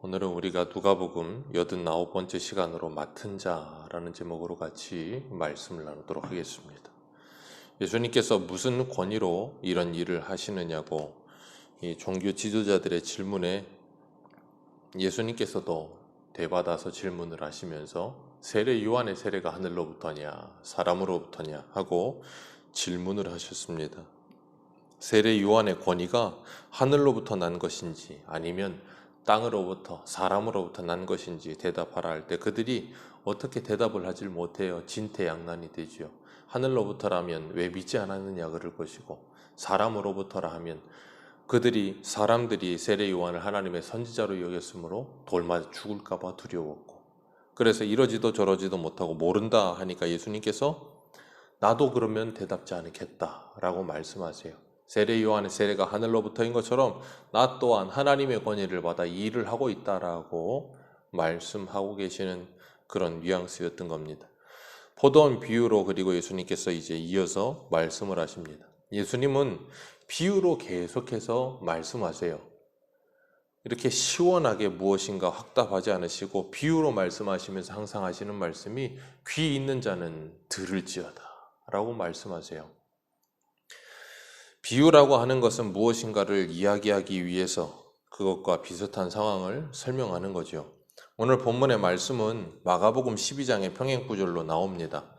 오늘은 우리가 누가복음 89번째 시간으로 맡은 자라는 제목으로 같이 말씀을 나누도록 하겠습니다. 예수님께서 무슨 권위로 이런 일을 하시느냐고 이 종교 지도자들의 질문에 예수님께서도 대받아서 질문을 하시면서 세례 요한의 세례가 하늘로부터냐 사람으로부터냐 하고 질문을 하셨습니다. 세례 요한의 권위가 하늘로부터 난 것인지 아니면 땅으로부터 사람으로부터 난 것인지 대답하라 할 때 그들이 어떻게 대답을 하질 못해요. 진퇴양난이 되지요. 하늘로부터라면 왜 믿지 않았느냐 그럴 것이고 사람으로부터라 하면 사람들이 세례 요한을 하나님의 선지자로 여겼으므로 돌 맞아 죽을까 봐 두려웠고 그래서 이러지도 저러지도 못하고 모른다 하니까 예수님께서 나도 그러면 대답지 않겠다 라고 말씀하세요. 세례 요한의 세례가 하늘로부터인 것처럼 나 또한 하나님의 권위를 받아 이 일을 하고 있다라고 말씀하고 계시는 그런 뉘앙스였던 겁니다. 포도원 비유로 그리고 예수님께서 이제 이어서 말씀을 하십니다. 예수님은 비유로 계속해서 말씀하세요. 이렇게 시원하게 무엇인가 확답하지 않으시고 비유로 말씀하시면서 항상 하시는 말씀이 귀 있는 자는 들을지어다 라고 말씀하세요. 비유라고 하는 것은 무엇인가를 이야기하기 위해서 그것과 비슷한 상황을 설명하는 거죠. 오늘 본문의 말씀은 마가복음 12장의 평행구절로 나옵니다.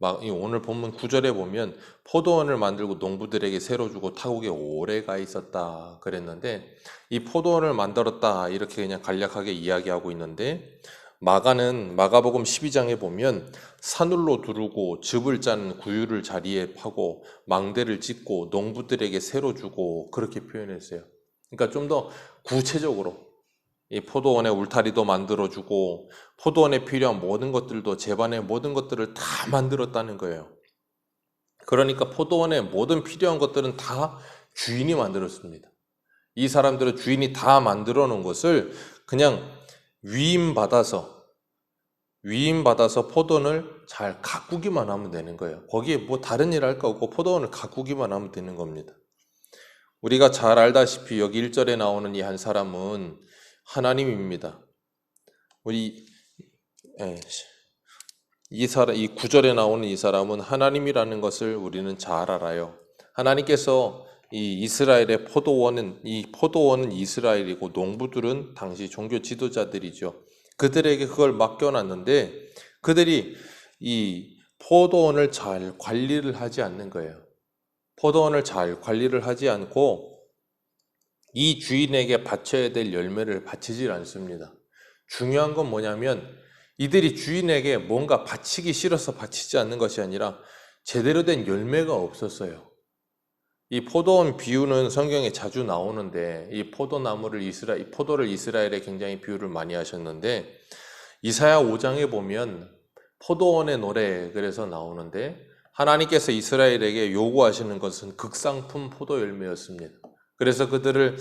오늘 본문 9절에 보면 포도원을 만들고 농부들에게 새로 주고 타국에 오래 가 있었다 그랬는데 이 포도원을 만들었다 이렇게 그냥 간략하게 이야기하고 있는데 마가복음 12장에 보면 산울로 두르고 즙을 짠 구유를 자리에 파고 망대를 짓고 농부들에게 새로 주고 그렇게 표현했어요. 그러니까 좀 더 구체적으로 이 포도원의 울타리도 만들어주고 포도원에 필요한 모든 것들도 제반의 모든 것들을 다 만들었다는 거예요. 그러니까 포도원의 모든 필요한 것들은 다 주인이 만들었습니다. 이 사람들은 주인이 다 만들어 놓은 것을 그냥 위임받아서 포도원을 잘 가꾸기만 하면 되는 거예요. 거기에 뭐 다른 일 할 거 없고 포도원을 가꾸기만 하면 되는 겁니다. 우리가 잘 알다시피 여기 1절에 나오는 이 한 사람은 하나님입니다. 이 9절에 나오는 이 사람은 하나님이라는 것을 우리는 잘 알아요. 하나님께서 이 이스라엘의 포도원은 이스라엘이고 농부들은 당시 종교 지도자들이죠. 그들에게 그걸 맡겨놨는데 그들이 이 포도원을 잘 관리를 하지 않는 거예요. 포도원을 잘 관리를 하지 않고 이 주인에게 바쳐야 될 열매를 바치질 않습니다. 중요한 건 뭐냐면 이들이 주인에게 뭔가 바치기 싫어서 바치지 않는 것이 아니라 제대로 된 열매가 없었어요. 이 포도원 비유는 성경에 자주 나오는데 이 포도를 이스라엘에 굉장히 비유를 많이 하셨는데 이사야 5장에 보면 포도원의 노래 그래서 나오는데 하나님께서 이스라엘에게 요구하시는 것은 극상품 포도 열매였습니다. 그래서 그들을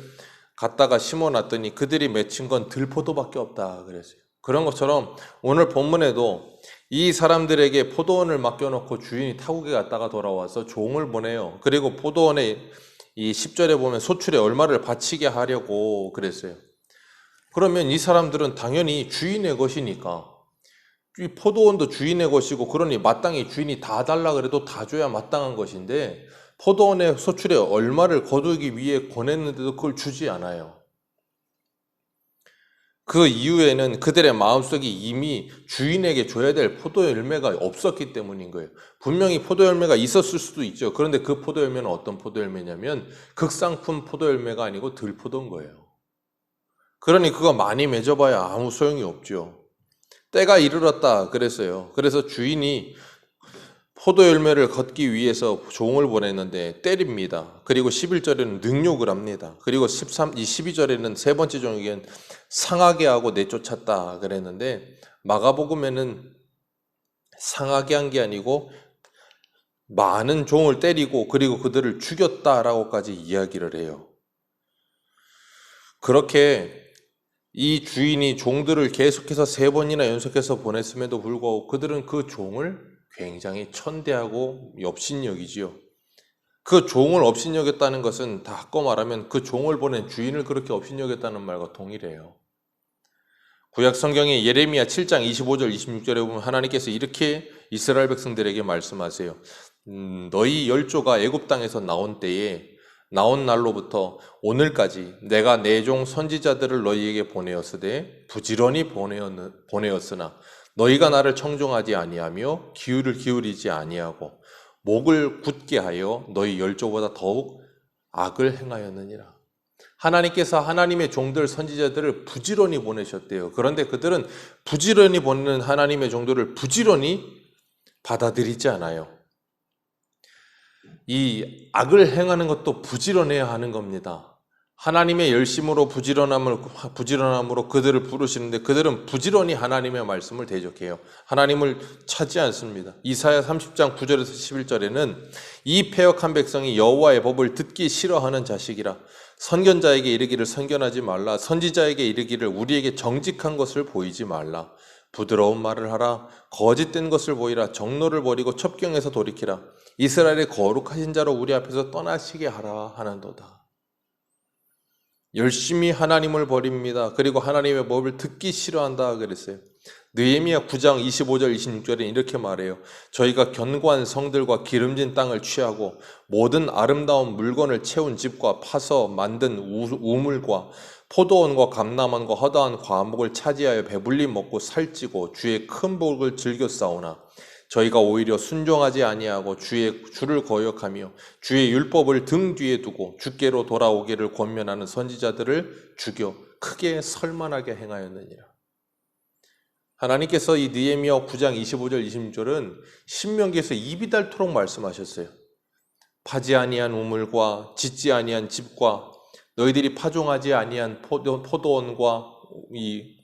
갖다가 심어놨더니 그들이 맺힌 건 들포도밖에 없다 그랬어요. 그런 것처럼 오늘 본문에도 이 사람들에게 포도원을 맡겨놓고 주인이 타국에 갔다가 돌아와서 종을 보내요. 그리고 포도원에 이 10절에 보면 소출의 얼마를 바치게 하려고 그랬어요. 그러면 이 사람들은 당연히 주인의 것이니까 이 포도원도 주인의 것이고 그러니 마땅히 주인이 다 달라 그래도 다 줘야 마땅한 것인데 포도원의 소출의 얼마를 거두기 위해 권했는데도 그걸 주지 않아요. 그 이유에는 그들의 마음속에 이미 주인에게 줘야 될 포도 열매가 없었기 때문인 거예요. 분명히 포도 열매가 있었을 수도 있죠. 그런데 그 포도 열매는 어떤 포도 열매냐면 극상품 포도 열매가 아니고 들포도인 거예요. 그러니 그거 많이 맺어봐야 아무 소용이 없죠. 때가 이르렀다 그랬어요. 그래서 주인이 포도 열매를 걷기 위해서 종을 보냈는데 때립니다. 그리고 11절에는 능욕을 합니다. 그리고 12절에는 세 번째 종에게는 상하게 하고 내쫓았다 그랬는데 마가복음에는 상하게 한 게 아니고 많은 종을 때리고 그리고 그들을 죽였다라고까지 이야기를 해요. 그렇게 이 주인이 종들을 계속해서 3번이나 연속해서 보냈음에도 불구하고 그들은 그 종을 굉장히 천대하고 업신여기지요. 그 종을 업신여겼다는 것은 다 바꿔 말하면 그 종을 보낸 주인을 그렇게 업신여겼다는 말과 동일해요. 구약 성경의 예레미야 7장 25절 26절에 보면 하나님께서 이렇게 이스라엘 백성들에게 말씀하세요. 너희 열조가 애굽 땅에서 나온 때에 나온 날로부터 오늘까지 내가 내 종 선지자들을 너희에게 보내었으되 부지런히 보내었으나 너희가 나를 청종하지 아니하며 귀를 기울이지 아니하고 목을 굳게 하여 너희 열조보다 더욱 악을 행하였느니라. 하나님께서 하나님의 종들 선지자들을 부지런히 보내셨대요. 그런데 그들은 부지런히 보내는 하나님의 종들을 부지런히 받아들이지 않아요. 이 악을 행하는 것도 부지런해야 하는 겁니다. 하나님의 열심으로 부지런함으로 그들을 부르시는데 그들은 부지런히 하나님의 말씀을 대적해요. 하나님을 찾지 않습니다. 이사야 30장 9절에서 11절에는 이 패역한 백성이 여호와의 법을 듣기 싫어하는 자식이라 선견자에게 이르기를 선견하지 말라 선지자에게 이르기를 우리에게 정직한 것을 보이지 말라 부드러운 말을 하라 거짓된 것을 보이라 정노를 버리고 첩경에서 돌이키라 이스라엘의 거룩하신 자로 우리 앞에서 떠나시게 하라 하는도다. 열심히 하나님을 버립니다. 그리고 하나님의 법을 듣기 싫어한다 그랬어요. 느헤미야 9장 25절 26절에 이렇게 말해요. 저희가 견고한 성들과 기름진 땅을 취하고 모든 아름다운 물건을 채운 집과 파서 만든 우물과 포도원과 감람원과 허다한 과목을 차지하여 배불리 먹고 살찌고 주의 큰 복을 즐겨 싸우나 저희가 오히려 순종하지 아니하고 주를 거역하며 주의 율법을 등 뒤에 두고 주께로 돌아오기를 권면하는 선지자들을 죽여 크게 설만하게 행하였느니라. 하나님께서 이 느헤미야 9장 25절 26절은 신명기에서 입이 닳도록 말씀하셨어요. 파지 아니한 우물과 짓지 아니한 집과 너희들이 파종하지 아니한 포도원과 이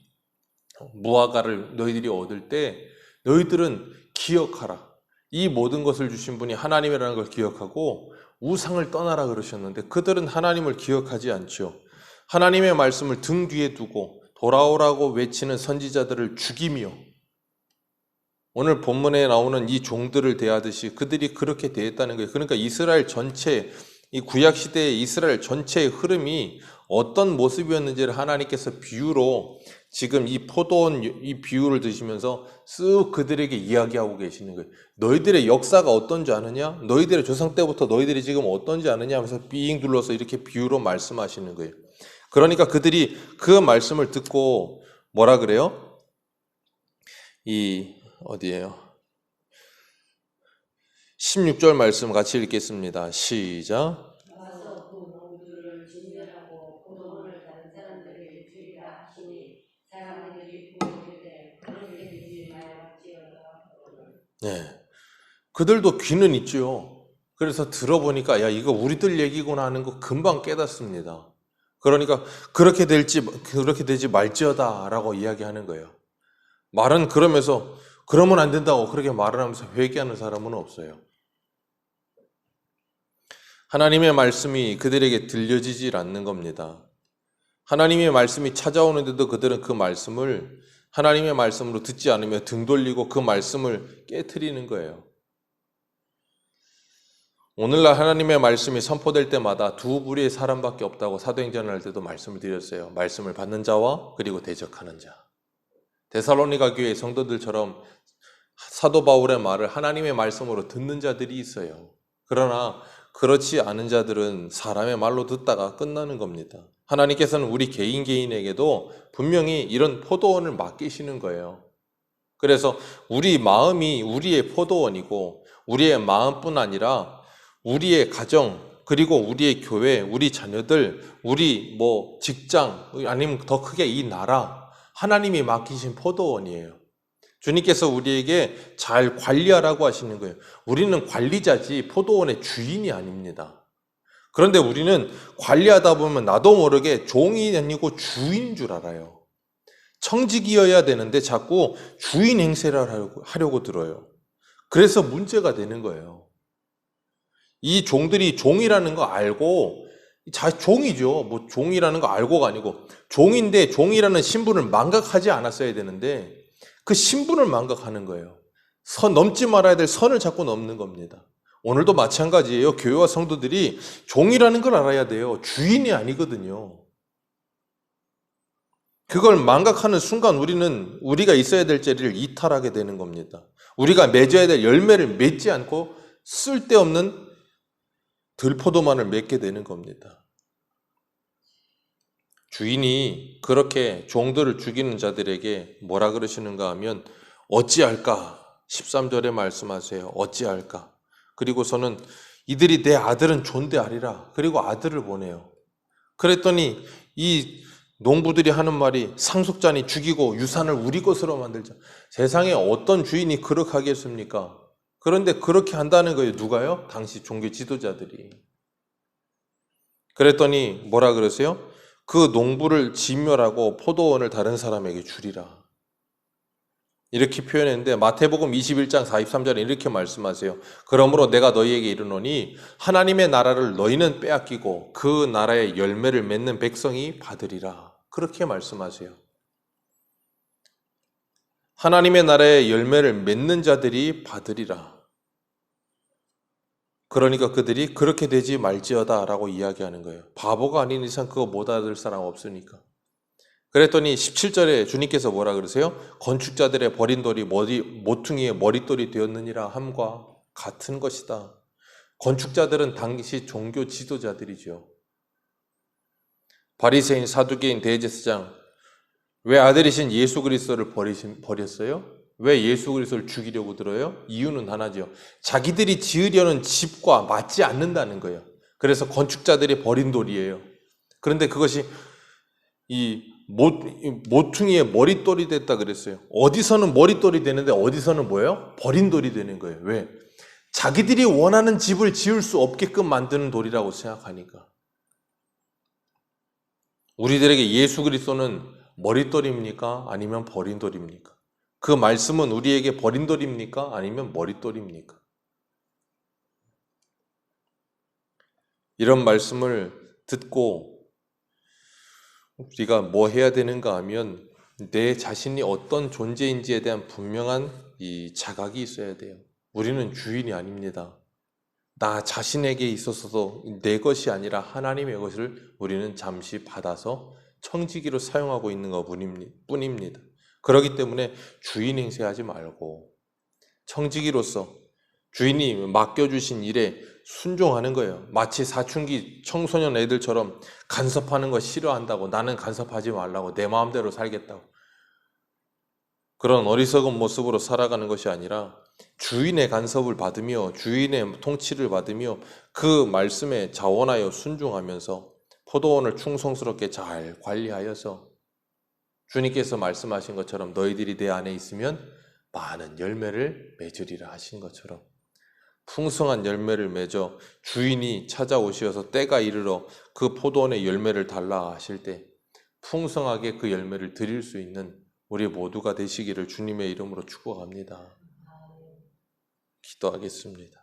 무화과를 너희들이 얻을 때 너희들은 기억하라. 이 모든 것을 주신 분이 하나님이라는 걸 기억하고 우상을 떠나라 그러셨는데 그들은 하나님을 기억하지 않죠. 하나님의 말씀을 등 뒤에 두고 돌아오라고 외치는 선지자들을 죽이며 오늘 본문에 나오는 이 종들을 대하듯이 그들이 그렇게 대했다는 거예요. 그러니까 이스라엘 전체, 이 구약시대의 이스라엘 전체의 흐름이 어떤 모습이었는지를 하나님께서 비유로 지금 이 포도원 이 비유를 드시면서 쓱 그들에게 이야기하고 계시는 거예요. 너희들의 역사가 어떤지 아느냐? 너희들의 조상 때부터 너희들이 지금 어떤지 아느냐 하면서 삥 둘러서 이렇게 비유로 말씀하시는 거예요. 그러니까 그들이 그 말씀을 듣고 뭐라 그래요? 어디예요? 16절 말씀 같이 읽겠습니다. 시작. 와서 그 농부들을 진멸하고 포도원을 다른 사람들에게 주리라 하시니 사람들이 부르되 그렇게 되지 말지어다. 네, 그들도 귀는 있죠. 그래서 들어보니까 야 이거 우리들 얘기구나 하는 거 금방 깨닫습니다. 그러니까 그렇게 되지 말지어다라고 이야기하는 거예요. 말은 그러면서 그러면 안 된다고 그렇게 말을 하면서 회개하는 사람은 없어요. 하나님의 말씀이 그들에게 들려지질 않는 겁니다. 하나님의 말씀이 찾아오는데도 그들은 그 말씀을 하나님의 말씀으로 듣지 않으며 등 돌리고 그 말씀을 깨트리는 거예요. 오늘날 하나님의 말씀이 선포될 때마다 두 부류의 사람밖에 없다고 사도행전을 할 때도 말씀을 드렸어요. 말씀을 받는 자와 그리고 대적하는 자. 데살로니가 교회의 성도들처럼 사도 바울의 말을 하나님의 말씀으로 듣는 자들이 있어요. 그러나 그렇지 않은 자들은 사람의 말로 듣다가 끝나는 겁니다. 하나님께서는 우리 개인에게도 분명히 이런 포도원을 맡기시는 거예요. 그래서 우리 마음이 우리의 포도원이고 우리의 마음뿐 아니라 우리의 가정 그리고 우리의 교회, 우리 자녀들, 우리 직장 아니면 더 크게 이 나라 하나님이 맡기신 포도원이에요. 주님께서 우리에게 잘 관리하라고 하시는 거예요. 우리는 관리자지 포도원의 주인이 아닙니다. 그런데 우리는 관리하다 보면 나도 모르게 종이 아니고 주인 줄 알아요. 청직이어야 되는데 자꾸 주인 행세를 하려고 들어요. 그래서 문제가 되는 거예요. 이 종들이 종이라는 거 알고 종이죠. 종이라는 거 알고가 아니고 종인데 종이라는 신분을 망각하지 않았어야 되는데 그 신분을 망각하는 거예요. 넘지 말아야 될 선을 자꾸 넘는 겁니다. 오늘도 마찬가지예요. 교회와 성도들이 종이라는 걸 알아야 돼요. 주인이 아니거든요. 그걸 망각하는 순간 우리는 우리가 있어야 될 자리를 이탈하게 되는 겁니다. 우리가 맺어야 될 열매를 맺지 않고 쓸데없는 들포도만을 맺게 되는 겁니다. 주인이 그렇게 종들을 죽이는 자들에게 뭐라 그러시는가 하면 어찌할까? 13절에 말씀하세요. 어찌할까? 그리고서는 이들이 내 아들은 존대하리라. 그리고 아들을 보내요. 그랬더니 이 농부들이 하는 말이 상속자니 죽이고 유산을 우리 것으로 만들자. 세상에 어떤 주인이 그렇게 하겠습니까? 그런데 그렇게 한다는 거예요. 누가요? 당시 종교 지도자들이. 그랬더니 뭐라 그러세요? 그 농부를 진멸하고 포도원을 다른 사람에게 주리라. 이렇게 표현했는데 마태복음 21장 43절에 이렇게 말씀하세요. 그러므로 내가 너희에게 이르노니 하나님의 나라를 너희는 빼앗기고 그 나라의 열매를 맺는 백성이 받으리라. 그렇게 말씀하세요. 하나님의 나라의 열매를 맺는 자들이 받으리라. 그러니까 그들이 그렇게 되지 말지어다 라고 이야기하는 거예요. 바보가 아닌 이상 그거 못 알아들 사람 없으니까. 그랬더니 17절에 주님께서 뭐라 그러세요? 건축자들의 버린 돌이 모퉁이의 머릿돌이 되었느니라 함과 같은 것이다. 건축자들은 당시 종교 지도자들이죠. 바리새인, 사두개인, 대제사장, 왜 아들이신 예수 그리스도를 버렸어요? 왜 예수 그리스도를 죽이려고 들어요? 이유는 하나죠. 자기들이 지으려는 집과 맞지 않는다는 거예요. 그래서 건축자들이 버린 돌이에요. 그런데 그것이 이 모퉁이의 머릿돌이 됐다 그랬어요. 어디서는 머릿돌이 되는데 어디서는 뭐예요? 버린 돌이 되는 거예요. 왜? 자기들이 원하는 집을 지을 수 없게끔 만드는 돌이라고 생각하니까. 우리들에게 예수 그리스도는 머릿돌입니까? 아니면 버린 돌입니까? 그 말씀은 우리에게 버린 돌입니까? 아니면 머릿돌입니까? 이런 말씀을 듣고 우리가 뭐 해야 되는가 하면 내 자신이 어떤 존재인지에 대한 분명한 이 자각이 있어야 돼요. 우리는 주인이 아닙니다. 나 자신에게 있어서도 내 것이 아니라 하나님의 것을 우리는 잠시 받아서 청지기로 사용하고 있는 것 뿐입니다. 그렇기 때문에 주인 행세하지 말고 청지기로서 주인이 맡겨주신 일에 순종하는 거예요. 마치 사춘기 청소년 애들처럼 간섭하는 거 싫어한다고 나는 간섭하지 말라고 내 마음대로 살겠다고 그런 어리석은 모습으로 살아가는 것이 아니라 주인의 간섭을 받으며 주인의 통치를 받으며 그 말씀에 자원하여 순종하면서 포도원을 충성스럽게 잘 관리하여서 주님께서 말씀하신 것처럼 너희들이 내 안에 있으면 많은 열매를 맺으리라 하신 것처럼 풍성한 열매를 맺어 주인이 찾아오시어서 때가 이르러 그 포도원의 열매를 달라 하실 때 풍성하게 그 열매를 드릴 수 있는 우리 모두가 되시기를 주님의 이름으로 축복합니다. 기도하겠습니다.